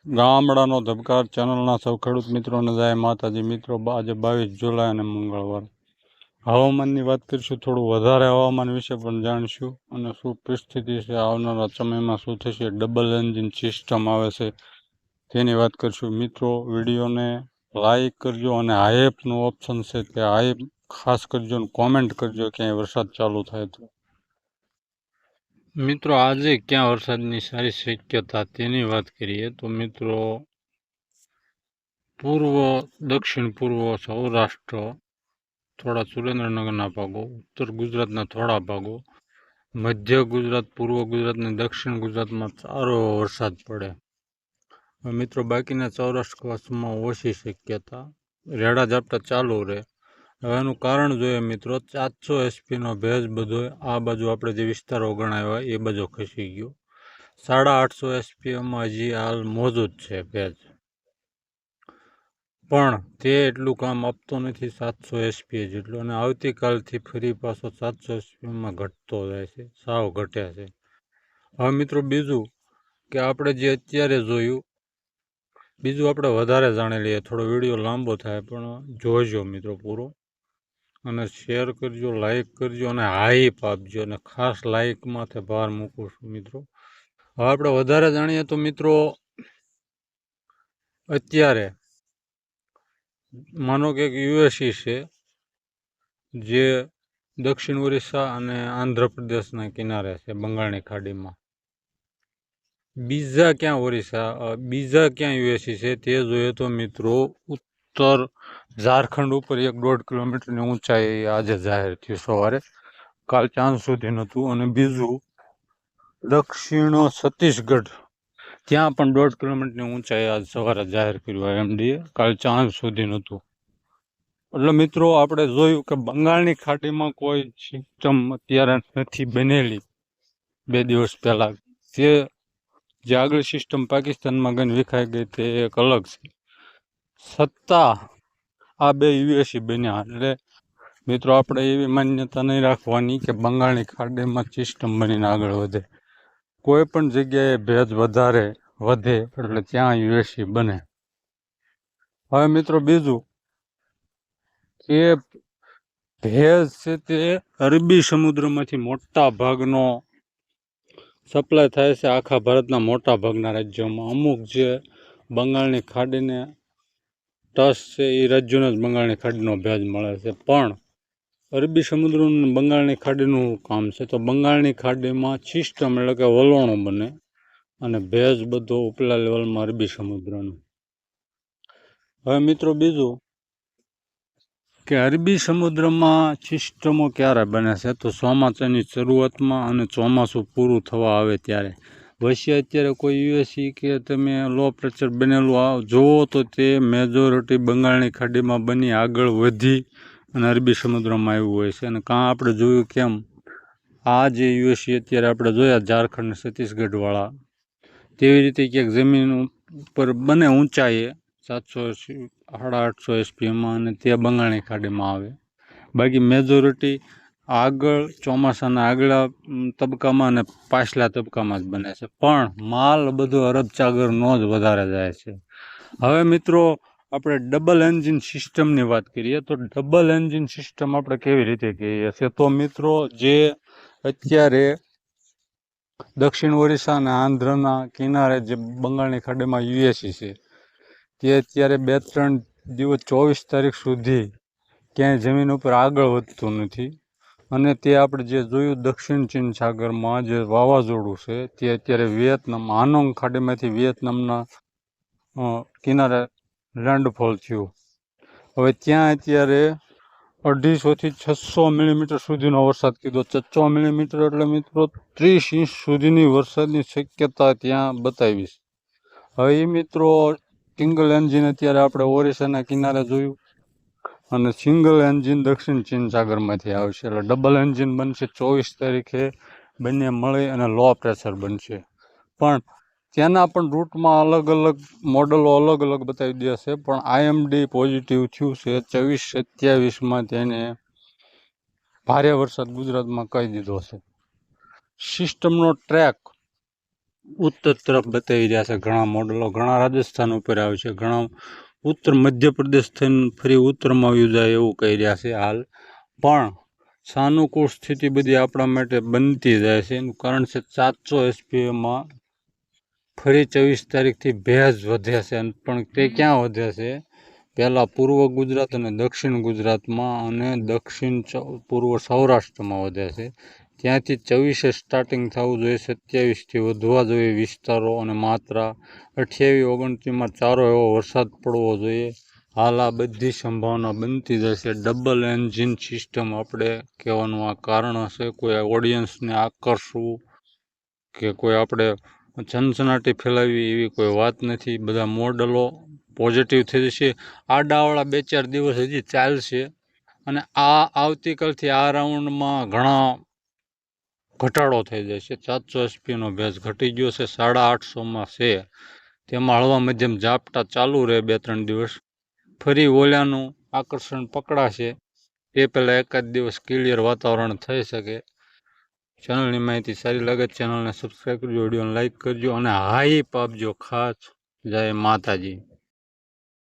ગામડાનો ધબકાર ચેનલના સૌ ખેડૂત મિત્રોને જય માતાજી. મિત્રો, આજે 22 જુલાઈ અને મંગળવાર. હવામાનની વાત કરીશું, થોડું વધારે હવામાન વિશે પણ જાણીશું અને શું પરિસ્થિતિ છે, આવનારા સમયમાં શું થશે, ડબલ એન્જિન સિસ્ટમ આવે છે તેની વાત કરીશું. મિત્રો, વિડીયોને લાઈક કરજો અને હાઈપનું ઓપ્શન છે તે હાઈપ ખાસ કરજો અને કોમેન્ટ કરજો ક્યાંય વરસાદ ચાલુ થાય તો. મિત્રો, આજે ક્યાં વરસાદની સારી શક્યતા તેની વાત કરીએ તો મિત્રો, પૂર્વ, દક્ષિણ પૂર્વ સૌરાષ્ટ્ર, થોડા સુરેન્દ્રનગરના ભાગો, ઉત્તર ગુજરાતના થોડા ભાગો, મધ્ય ગુજરાત, પૂર્વ ગુજરાત અને દક્ષિણ ગુજરાતમાં સારો વરસાદ પડે. મિત્રો, બાકીના સૌરાષ્ટ્ર કચ્છમાં ઓછી શક્યતા, રેડા ઝાપટા ચાલુ રહે. હવે એનું કારણ જોઈએ મિત્રો, 400 એસપીનો ભેજ બધો આ બાજુ આપણે જે વિસ્તારો ગણાવ્યા એ બાજુ ખસી ગયો. 850 એસપીએમાં હજી હાલ મોજૂદ છે ભેજ, પણ તે એટલું કામ આપતો નથી 700 એસપી જેટલું, અને આવતીકાલથી ફરી પાછો 700 એસપીમાં ઘટતો જાય છે, સાવ ઘટે છે. હવે મિત્રો, બીજું કે આપણે જે અત્યારે જોયું, બીજું આપણે વધારે જાણી લઈએ. થોડો વિડીયો લાંબો થાય પણ જોઈજો મિત્રો પૂરો, અને શેર કરજો, લાઈક કરજો અને હાઈપ આપજો, અને ખાસ લાઈક માથે ભાર મૂકું છું મિત્રો. હવે આપણે વધારે જાણીએ તો મિત્રો, અત્યારે માનો કે યુએસી છે જે દક્ષિણ ઓરિસ્સા અને આંધ્રપ્રદેશના કિનારે છે બંગાળની ખાડીમાં. બીજા ક્યાં યુએસી છે તે જોઈએ તો મિત્રો, ઉત્તર ઝારખંડ ઉપર 1-1.5 કિલોમીટરની ઊંચાઈ આજે જાહેર થયું સવારે, કાલ ચાંદ સુધી નહોતું. અને બીજું દક્ષિણ છત્તીસગઢ, ત્યાં પણ 1.5 કિલોમીટરની ઊંચાઈ આજ સવારે જાહેર કર્યું આઈએમડીએ, કાલ ચાંદ સુધી નહોતું. એટલે મિત્રો, આપણે જોયું કે બંગાળની ખાડીમાં કોઈ સિસ્ટમ અત્યારે નથી બનેલી. 2 દિવસ પહેલા જે આગળ સિસ્ટમ પાકિસ્તાનમાં ગઈને વિખાઈ ગઈ તે એક અલગ છે, છતાં આ બે યુએસી બન્યા. એટલે મિત્રો, આપણે એવી માન્યતા નહીં રાખવાની કે બંગાળની ખાડીમાં સિસ્ટમ બનીને આગળ વધે. કોઈ પણ જગ્યાએ ભેજ વધારે વધે એટલે ત્યાં યુએસી બને. હવે મિત્રો, બીજું કે ભેજ છે તે અરબી સમુદ્રમાંથી મોટા ભાગનો સપ્લાય થાય છે આખા ભારતના મોટા ભાગના રાજ્યોમાં. અમુક જે બંગાળની ખાડીને ટચ છે એ રાજ્યોને જ બંગાળની ખાડીનો ભેજ મળે છે, પણ અરબી સમુદ્રનું બંગાળની ખાડીનું કામ છે. તો બંગાળની ખાડીમાં સિસ્ટમ એટલે કે વલણો બને અને ભેજ બધો ઉપલા લેવલમાં અરબી સમુદ્રનો. હવે મિત્રો, બીજું કે અરબી સમુદ્રમાં સિસ્ટમો ક્યારે બને છે તો ચોમાસાની શરૂઆતમાં અને ચોમાસું પૂરું થવા આવે ત્યારે. વચ્ચે અત્યારે કોઈ યુએસી કે તમે લો પ્રેશર બનેલું જુઓ તો તે મેજોરિટી બંગાળની ખાડીમાં બની આગળ વધી અને અરબી સમુદ્રમાં આવ્યું હોય છે. અને કાં આપણે જોયું કેમ આ જે યુએસી અત્યારે આપણે જોયા ઝારખંડ છત્તીસગઢવાળા, તેવી રીતે ક્યાંક જમીન ઉપર બને ઊંચાઈએ 700-850 એસપીએમાં, અને તે બંગાળની ખાડીમાં આવે. બાકી મેજોરિટી આગળ ચોમાસાના આગલા તબક્કામાં અને પાછલા તબક્કામાં જ બને છે, પણ માલ બધો અરબ સાગરનો જ વધારે જાય છે. હવે મિત્રો, આપણે ડબલ એન્જિન સિસ્ટમની વાત કરીએ તો ડબલ એન્જિન સિસ્ટમ આપણે કેવી રીતે કહીએ છીએ તો મિત્રો, જે અત્યારે દક્ષિણ ઓરિસ્સા અને આંધ્રના કિનારે જે બંગાળની ખાડીમાં યુએસી છે તે અત્યારે 2-3 દિવસ 24 તારીખ સુધી ક્યાંય જમીન ઉપર આગળ વધતું નથી. અને તે આપણે જે જોયું દક્ષિણ ચીન સાગરમાં જે વાવાઝોડું છે તે અત્યારે વિયેતનામ હાનોંગ ખાડીમાંથી વિયેતનામના કિનારે લેન્ડફોલ થયું. હવે ત્યાં અત્યારે 250 થી 600 મિલીમીટર સુધીનો વરસાદ કીધો. 600 મિલીમીટર એટલે મિત્રો 30 ઇંચ સુધીની વરસાદની શક્યતા ત્યાં બતાવી છે. હવે એ મિત્રો, સિંગલ એન્જિન અત્યારે આપણે ઓરિસ્સાના કિનારે જોયું, અને સિંગલ એન્જિન દક્ષિણ ચીન સાગરમાંથી આવશે. એટલે ડબલ એન્જિન બનશે 24 તારીખે, બંને મળી અને લો પ્રેશર બનશે. પણ તેના પણ રૂટમાં અલગ અલગ મોડલો અલગ અલગ બતાવી દેશે, પણ આઈએમડી પોઝિટિવ થયું છે 24-27માં તેને ભારે વરસાદ ગુજરાતમાં કહી દીધો છે. સિસ્ટમનો ટ્રેક ઉત્તર તરફ બતાવી રહ્યા છે. ઘણા મોડલો ઘણા રાજસ્થાન ઉપર આવે છે, ઘણા ઉત્તર મધ્યપ્રદેશ થઈને ફરી ઉત્તરમાં યોજાય એવું કહી રહ્યા છે હાલ. પણ સાનુકૂળ સ્થિતિ બધી આપણા માટે બનતી જાય છે. એનું કારણ છે 700 SPમાં ફરી 24 તારીખથી ભેજ વધે છે. પણ તે ક્યાં વધે છે? પહેલાં પૂર્વ ગુજરાત અને દક્ષિણ ગુજરાતમાં અને દક્ષિણ પૂર્વ સૌરાષ્ટ્રમાં વધે છે. ત્યાંથી 24 સ્ટાર્ટિંગ થવું જોઈએ, 27થી વધવા જોઈએ વિસ્તારો અને માત્રા. 28 29માં ચારો એવો વરસાદ પડવો જોઈએ. હાલ આ બધી સંભાવના બનતી જશે. ડબલ એન્જિન સિસ્ટમ આપણે કહેવાનું આ કારણ હશે. કોઈ ઓડિયન્સને આકર્ષવું કે કોઈ આપણે સનસનાટી ફેલાવી એવી કોઈ વાત નથી. બધા મોડલો પોઝિટિવ થઈ જશે. આડાવાળા 2-4 દિવસ હજી ચાલશે અને આ આવતીકાલથી આ રાઉન્ડમાં ઘણા ઘટાડો થઈ જશે. 700 SPનો ભેજ ઘટી ગયો છે, 850માં છે. તેમાં હળવા મધ્યમ ઝાપટા ચાલુ રહે 2-3 દિવસ. ફરી ઓલાનું આકર્ષણ પકડાશે તે પહેલાં એકાદ દિવસ ક્લિયર વાતાવરણ થઈ શકે. ચેનલની માહિતી સારી લાગે ચેનલને સબસ્ક્રાઈબ કરજો, વિડીયોને લાઈક કરજો અને હાઈપ આપજો ખાસ. જય માતાજી.